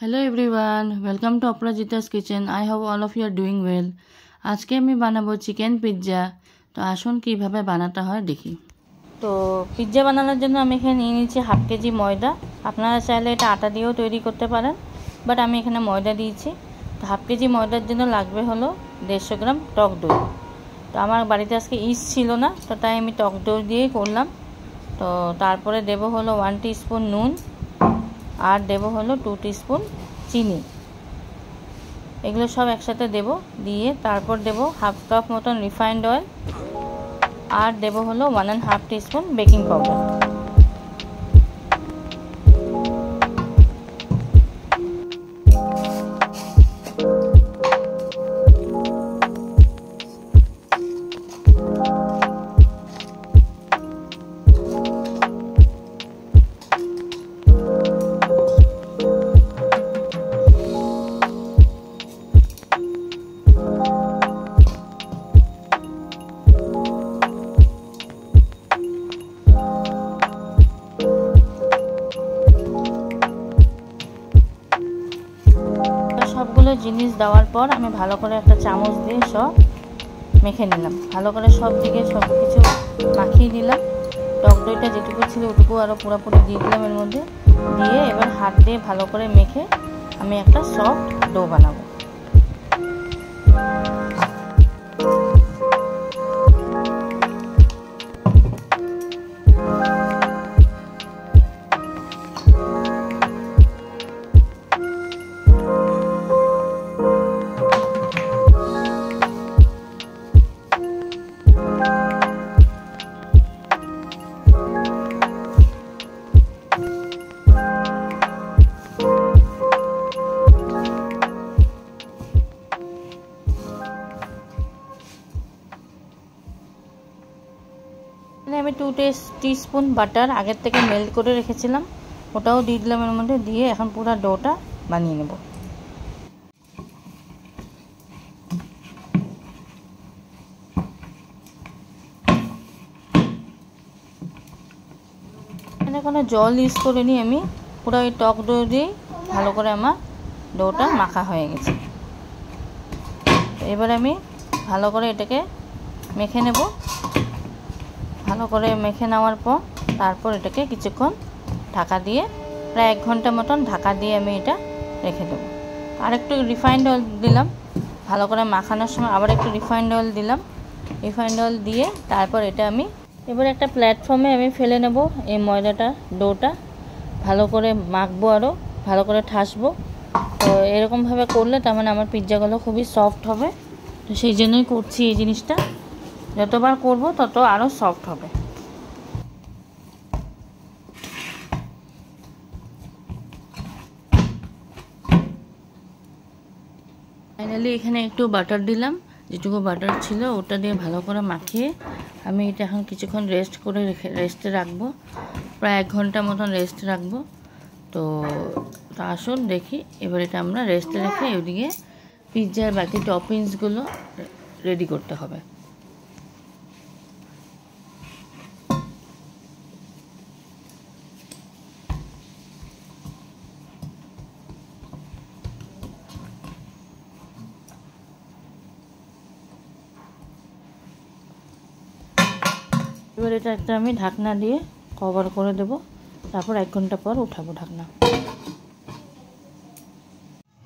Hello everyone, welcome to Aparajita's kitchen. I hope all of you are doing well. আজকে আমি বানাবো chicken pizza. তো আসুন কিভাবে বানাতে হয় দেখি। তো পিৎজা বানানোর জন্য আমি এখানে নিয়ে নিয়েছি হাফ কেজি ময়দা। আপনারা চাইলে এটা আটা দিয়েও তৈরি করতে পারেন, বাট আমি এখানে ময়দা দিয়েছি। তো হাফ কেজি ময়দার জন্য লাগবে হলো 150 গ্রাম টক দই। তো আমার বাড়িতে আজকে ইস্ট ছিল না, তো তাই আমি টক দই দিয়েই করলাম। তো তারপরে দেব হলো 1 টিস্পুন নুন, আর দেব হলো 2 টিস্পুন চিনি। এগুলো সব একসাথে দেব, দিয়ে তারপর দেব হাফ কাপ মতন রিফাইন্ড অয়েল, আর দেব হলো 1.5 টিস্পুন বেকিং পাউডার। সবগুলো জিনিস দেওয়ার পর আমি ভালো করে একটা চামচ দিয়ে সব মেখে নিলাম। ভালো করে সব দিকে সব কিছু মাখিয়ে দিলাম। টক দইটা যেটুকু ছিল ওটুকু আরও পুরোপুরি দিয়ে দিলাম এর মধ্যে, দিয়ে এবার হাত দিয়ে ভালো করে মেখে আমি একটা সফট ডো বানাবো। আমি 2 টিস্পুন বাটার আগের থেকে মেল্ট করে রেখেছিলাম, ওটাও দিয়ে দিলাম এর মধ্যে, দিয়ে এখন পুরো ডোটা বানিয়ে নেব। এখানে কোনো জল ইউজ করিনি, আমি পুরো ওই টক দই দিয়ে ভালো করে আমার ডোটা মাখা হয়ে গেছে। এবার আমি ভালো করে এটাকে মেখে নেব। ভালো করে মেখে নেওয়ার পর তারপর এটাকে কিছুক্ষণ ঢাকা দিয়ে প্রায় 1 ঘন্টা মতন ঢাকা দিয়ে আমি এটা রেখে দেবো। আর একটু রিফাইন্ড অয়েল দিলাম, ভালো করে মাখানোর সময় আবার একটু রিফাইন্ড অয়েল দিলাম। রিফাইন্ড অয়েল দিয়ে তারপর এটা আমি এবার একটা প্ল্যাটফর্মে আমি ফেলে নেব। এই ময়দাটা ডোটা ভালো করে মাখবো, আরও ভালো করে ঠাসবো। তো এরকমভাবে করলে তার মানে আমার পিৎজাগুলো খুবই সফট হবে। তো সেই জন্যই করছি এই জিনিসটা, যতবার করব তত আরও সফট হবে। ফাইনালি এখানে একটু বাটার দিলাম, যেটুকু বাটার ছিল ওটা দিয়ে ভালো করে মাখিয়ে আমি এটা এখন কিছুক্ষণ রেস্টে রাখবো, প্রায় 1 ঘন্টা মতন রেস্টে রাখবো। তো আসুন দেখি এবার এটা আমরা রেস্টে রেখে ওদিকে পিৎজার বাকি টপিংসগুলো রেডি করতে হবে। এবার এটা একটা আমি ঢাকনা দিয়ে কভার করে দেব, তারপর 1 ঘন্টা পর উঠাবো ঢাকনা।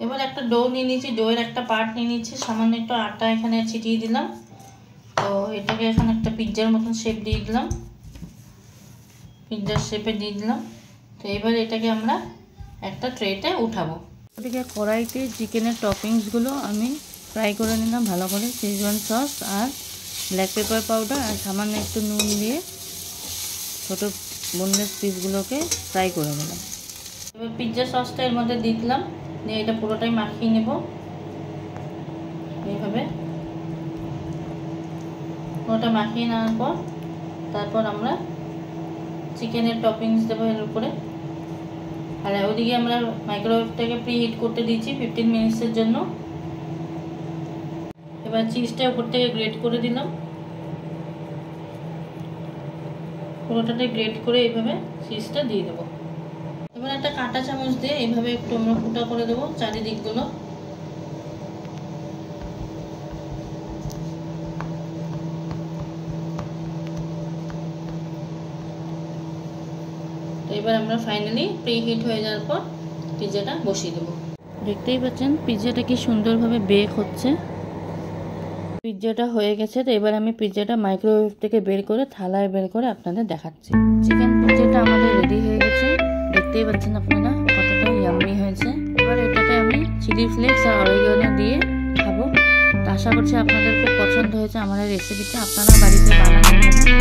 এবার একটা ডো নিয়ে নিয়েছি, ডোয়ের একটা পার্ট নিয়ে নিয়েছি, সামান্য একটু আটা এখানে ছিটিয়ে দিলাম। তো এটাকে এখন একটা পিৎজার মতন শেপ দিয়ে দিলাম, পিৎজার শেপে দিয়ে দিলাম। তো এবার এটাকে আমরা একটা ট্রেতে উঠাবো। ওদিকে কড়াইতে চিকেনের টপিংসগুলো আমি ফ্রাই করে নিলাম ভালো করে, শেজওয়ান সস আর ব্ল্যাক পেপার পাউডার আর সামান্য একটু নুন দিয়ে ছোটো বোনলেস পিসগুলোকে ফ্রাই করে নিলাম। এবার পিৎজা সসটা এর মধ্যে দিয়ে দিলাম, দিয়ে এটা পুরোটাই মাখিয়ে নেব এইভাবে। পুরোটা মাখিয়ে নেওয়ার পর তারপর আমরা চিকেনের টপিংস দেবো এর উপরে। আর ওইদিকে আমরা মাইক্রোওয়েভটাকে প্রিহিট করতে দিয়েছি 15 মিনিটসের জন্য। এবার চিজটা উপর থেকে গ্রেট করে দিলাম, পুরোটাতে গ্রেট করে এইভাবে চিজটা দিয়ে দেবো। এবার একটা কাঁটা চামচ দিয়ে এইভাবে একটু আমরা ফুটা করে দেবো চারিদিকগুলো। তো এবার আমরা ফাইনালি প্রি হিট হয়ে যাওয়ার পর পিৎজাটা বসিয়ে দেবো। দেখতেই পাচ্ছেন পিৎজাটা কি সুন্দরভাবে বেক হচ্ছে। পিৎজাটা হয়ে গেছে। তো এবার আমি পিৎজাটা মাইক্রোওয়েভ থেকে বের করে থালায় বের করে আপনাদের দেখাচ্ছি। চিকেন পিৎজাটা আমাদের রেডি হয়ে গেছে, দেখতেই পাচ্ছেন আপনারা কতটা ইয়াম্মি হয়েছে। এবার এটাতে আমি চিলি ফ্লেক্স আর অরিগানো দিয়ে খাবো। তো আশা করছি আপনাদের খুব পছন্দ হয়েছে আমার এই রেসিপিটা, আপনারা বাড়িতে বানাবেন।